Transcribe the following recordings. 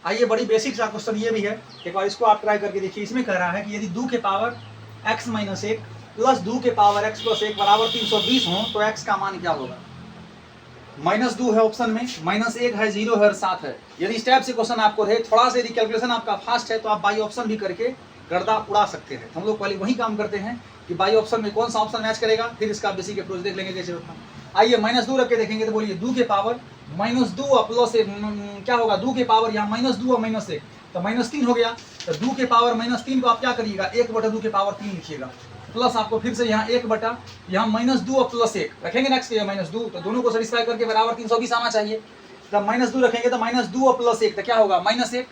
आइए बड़ी बेसिक सा क्वेश्चन ये भी है, एक बार इसको आप ट्राई करके देखिए। इसमें कह रहा है कि यदि 2 के पावर x माइनस 1 प्लस 2 के पावर x प्लस 1 बराबर 320 हो तो x का मान क्या होगा। -2 है ऑप्शन में, -1 है, 0 है और 7 है। यदि इस टाइप से क्वेश्चन आपको रहे, थोड़ा सा यदि कैलकुलेशन आपका फास्ट है तो आप बाई ऑप्शन भी करके गर्दा उड़ा सकते हैं। हम लोग पहले वही काम करते हैं कि बाई ऑप्शन में कौन सा ऑप्शन मैच करेगा, फिर इसका बेसिक अप्रोच देख लेंगे कैसे होता है। आइए -2 रख के देखेंगे तो बोलिए 2 के पावर -2 और प्लस क्या होगा, 2 के पावर यहाँ -2 और -1 तो -3 हो गया। तो 2 के पावर -3 को आप क्या करिएगा, 1/2 के पावर 3 लिखिएगा, प्लस आपको फिर से यहाँ 1/, यहाँ -2 और +1 रखेंगे नेक्स्ट के -2, तो दोनों को सेटिस्फाई करके बराबर 320 आना चाहिए। तब -2 रखेंगे तो -2 और +1 तो क्या होगा -1,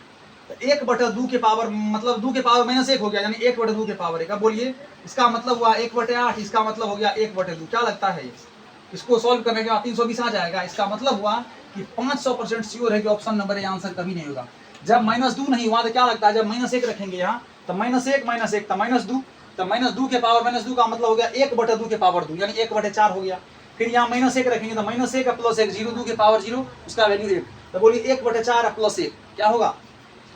तो 1/2 के पावर मतलब 2 के पावर -1 हो गया, यानी 1/2 के पावर 1। अब बोलिए इसका मतलब हुआ 1/8, इसका मतलब हो गया 1/2। क्या लगता है इसको सॉल्व करने के बाद 320 आ जाएगा। इसका मतलब हुआ कि 500% श्योर है कि ऑप्शन नंबर ए आंसर कभी नहीं होगा। जब -2 नहीं हुआ तो क्या लगता है, जब -1 रखेंगे यहाँ तो -1 -1 तो -2, तो -2 के पावर -2 का मतलब हो गया 1/2 के पावर 2, यानी 1/4 हो गया। फिर यहाँ -1 रखेंगे तो -1 प्लस 1, 0 2 के पावर 0, उसका वैल्यू 1। तो बोलिए 1/4 प्लस 1 क्या होगा,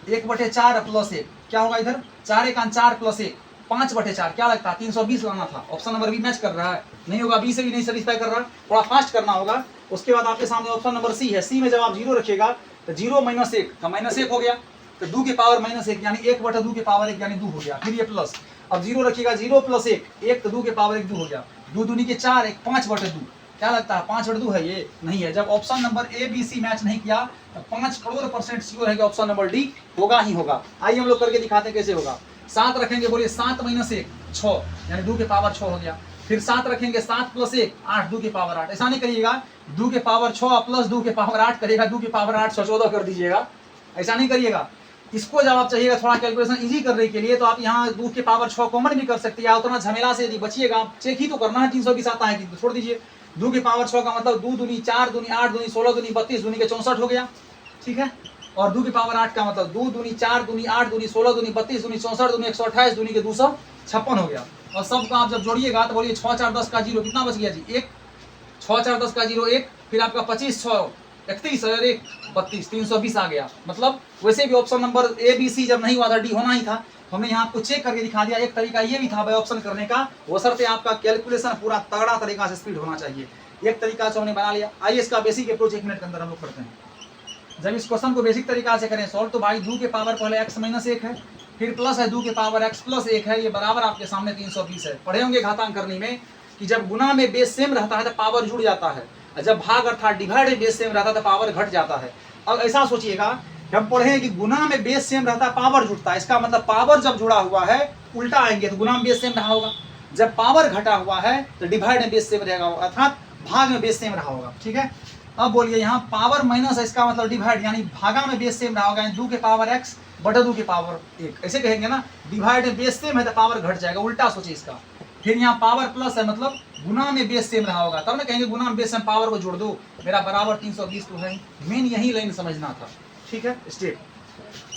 1/4 प्लस 1 क्या होगा, इधर 4 1 4 प्लस 1 5/4। क्या लगता है 320 लाना था। ऑप्शन नंबर बी मैच कर रहा है, नहीं होगा, बी से भी नहीं सेटिस्फाई कर रहा, थोड़ा फास्ट करना होगा। उसके बाद आपके सामने ऑप्शन नंबर सी है। सी में जब आप 0 रखिएगा तो 0 -1 तो -1 हो गया, तो 2 के पावर -1 यानी 1/2 के पावर 1 यानी 2 हो गया। फिर ये प्लस, अब 0 रखिएगा, 0 + 1 तो 2 के पावर 1 2 हो गया, 2 दूनी के 4 1 5/2। क्या लगता है 5/2 है, ये नहीं है। जब option number A B C match नहीं किया तो 5 करोड़ % श्योर है कि ऑप्शन नंबर डी होगा ही होगा। आइए हम लोग करके दिखाते हैं कैसे होगा। 7 रखेंगे, बोलिए 7 - 1 6 यानी 2 के पावर 6 हो गया। फिर 7 रखेंगे, 7 + 1 8, 2 के पावर 8। ऐसा नहीं करिएगा 2 के पावर 6 प्लस 2 के पावर 8 करेगा, 2 के पावर 8 14 कर दीजिएगा, ऐसा नहीं करिएगा। इसको जब आप चाहिएगा थोड़ा कैलकुलेशन इजी करने के लिए तो आप यहाँ 2 के पावर 6 कॉमन भी कर सकते हैं, या उतना झमेला से यदि बचिएगा, आप चेक ही तो करना है 320 आता है कि छोड़ दीजिए। 2 के पावर 6 का मतलब 2 दूनी 4 दूनी 8 दूनी 16 दूनी 32 दूनी के 64 हो गया, ठीक है। और 2 के पावर 8 का मतलब 2 दूनी 4 दूनी 8 दूनी 16 दूनी 32 दूनी 64 दूनी 128 दूनी के 256 हो गया। और सबका आप जब जोड़िएगा तो बोलिए 6 4 10 का 0 कितना बच गया जी, 1। 6 4 10 का 0 1, फिर आपका 25 6 31 और 1 32, 320 आ गया। मतलब वैसे भी option number A B C जब नहीं हुआ था डी होना ही था। हमने यहाँ आपको चेक करके दिखा दिया। एक तरीका ये भी था बाय ऑप्शन करने का, वो शर्ते आपका कैलकुलेशन पूरा तगड़ा तरीका से स्पीड होना चाहिए। एक तरीका से हमने बना लिया। आइए इसका बेसिक अप्रोच 1 मिनट के अंदर हम लोग करते हैं। जब इस क्वेश्चन को बेसिक तरीका से करें सॉल्व तो भाई 2 के पावर पहले x - 1 है, फिर प्लस है 2 के पावर x + 1 है, ये बराबर आपके सामने 320 है। पढ़े होंगे घातांक करने में कि जब गुना में बेस सेम रहता है तो पावर जुड़ जाता है, जब भाग अर्थात डिवाइड में बेस सेम रहता है तो पावर घट जाता है। अब ऐसा सोचिएगा, हम पढ़े कि गुना में बेस सेम रहता है पावर जुड़ता है, इसका मतलब पावर जब जुड़ा हुआ है उल्टा आएंगे तो गुना में बेस सेम रहा होगा, जब पावर घटा हुआ है तो डिवाइड में बेस सेम रहेगा, अर्थात भाग में बेस सेम रहा होगा, ठीक है। अब बोलिए यहाँ पावर माइनस है, इसका मतलब डिवाइड यानी भागा में बेस सेम रहा होगा, 2 के पावर x बटा 2 के पावर 1 ऐसे कहेंगे ना। डिवाइड में बेस सेम है तो पावर घट जाएगा, उल्टा सोचिए इसका। फिर यहाँ पावर प्लस है मतलब गुना में बेस सेम रहा होगा, तब ना कहेंगे गुना में बेस सेम पावर को जोड़ दो, मेरा बराबर 320 तो है। मेन यही लाइन समझना था, ठीक है स्टेप।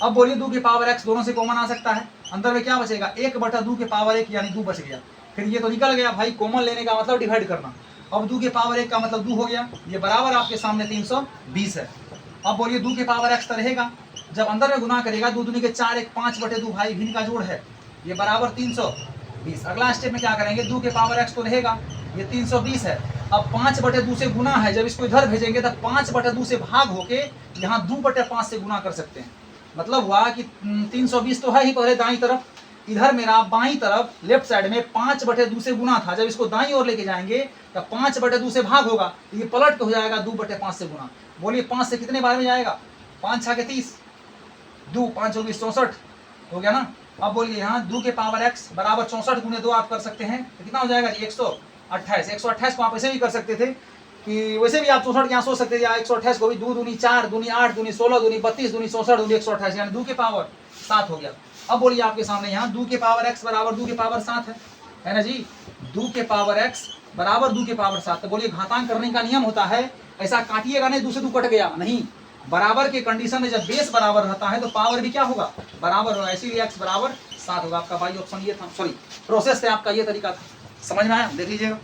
अब बोलिए 2 के पावर x दोनों से कॉमन आ सकता है, अंदर में क्या बचेगा 1/2 के पावर 1 यानी 2 बच गया। फिर ये तो निकल गया भाई, कॉमन लेने का मतलब डिवाइड करना। अब 2 के पावर 1 का मतलब 2 हो गया, ये बराबर आपके सामने 320 है। अब बोलिए 2 के पावर x तो रहेगा, जब अंदर में गुना करेगा 2 दूनी के 4 1 5/2 भाई भिन्न का जोड़ है, ये बराबर 320। अगला स्टेप में क्या करेंगे, 2 के पावर x तो रहेगा, ये 320 है। अब 5/2 से गुना है, जब इसको इधर भेजेंगे तो 5/2 से भाग होके यहाँ 2/5 से गुना कर सकते हैं। मतलब हुआ कि 320 तो है ही पहले दाईं तरफ, इधर मेरा बाईं तरफ लेफ्ट साइड में 5/2 से गुना था, जब इसको दाईं ओर लेके जाएंगे तो 5/2 से भाग होगा, तो ये पलट के हो जाएगा 2/5 से गुना। बोलिए 5 से कितने बार में जाएगा, 5 6 के 30, 2 5 24 64 हो गया ना। अब बोलिए यहाँ 2 के पावर x बराबर 64 गुने 2 आप कर सकते हैं, तो कितना हो जाएगा 128। 128 को आप ऐसे भी कर सकते थे कि वैसे भी आप 64 के यहाँ सोच सकते थे, 128 को भी 2 दूनी 4 दूनी 8 दूनी 16 दूनी 32 दूनी 64 दूनी 128 यानी 2 के पावर 7 हो गया। अब बोलिए आपके सामने यहाँ 2 के पावर x बराबर 2 के पावर 7 है ना जी। 2 के पावर x बराबर 2 के पावर 7। तो बोलिए घातांक करने का नियम होता है, ऐसा काटिएगा नहीं 2 से 2 कट गया नहीं, बराबर के कंडीशन में जब बेस बराबर रहता है तो पावर भी क्या होगा बराबर होगा, इसीलिए x बराबर 7 होगा। आपका भाई ऑप्शन ये था, सॉरी प्रोसेस से आपका ये तरीका था, समझ में आया, देख लीजिएगा।